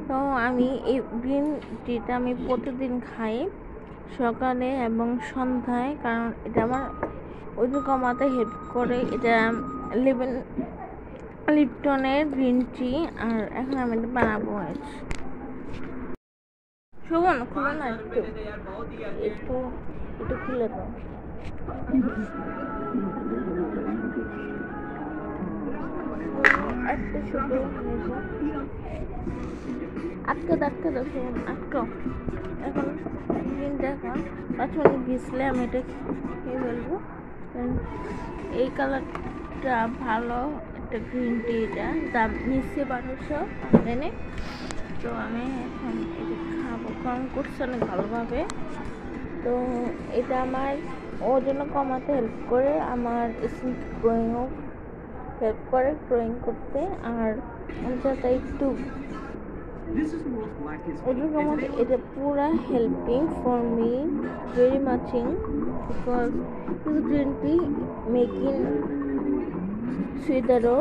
তো আমি এই গ্রিন টিটা আমি প্রতিদিন খাই সকালে এবং সন্ধ্যায়, কারণ এটা আমার ওজন কমাতে হেল্প করে। এটা লিপটনের গ্রিন টি। আর এখন আমি এটা বানাবো। শোভন, খুলো না, একটু একটু একটু খুলে দাও। একটা ছোট আটকে দাও শোভন, আটকে। এখন গ্রিন দেখা 5 মিনিট ভিজলে আমি এটা খেয়ে ফেলবো। এই কালারটা ভালো একটা গ্রিন টি, এটা দাম নিচ্ছে 1200 অনলাইনে। তো আমি এখন এটা খাবো, কারণ করছে অনেক ভালোভাবে। তো এটা আমার ওজন কমাতে হেল্প করে, আমার স্কিন গ্রোয়িংও হেল্প করে, গ্রোয়িং করতে। আর যাতে একটু ওজন কমাতে এটা পুরা helping for me very matching, because this green tea making সুইটারও।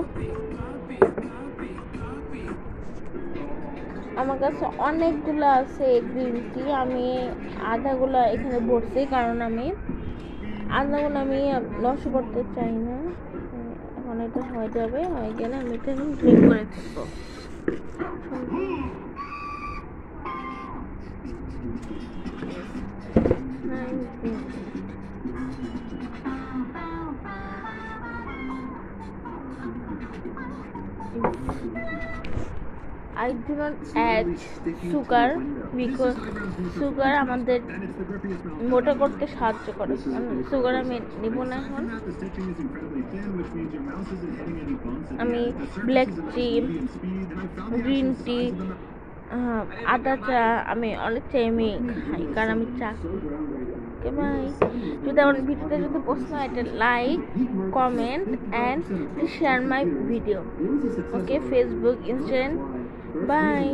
আমার কাছে অনেকগুলো আছে গ্রিন টি, আমি আধাগুলো এখানে ভরছি, কারণ আমি আধাগুলো আমি নষ্ট করতে চাই না। এখন এটা হয়ে গেলে আমি এটা ড্রিঙ্ক করে থাকবো। I do not add sugar because sugar আমাদের মোটা করতে সাহায্য করে। সুগার আমি নিব না এখন। আমি ব্ল্যাক টি, গ্রিন টি, আদা চা আমি অনেক চাই আমি খাই, কারণ আমি চা। Okay bye. যদি আমার ভিডিওটা যদি পছন্দ হয়, এটা like, comment and share my video. Okay, Facebook, Instagram. Bye.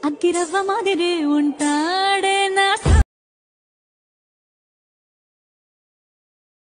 అగ్గిరవ్వ మాదిరి ఉంటాడే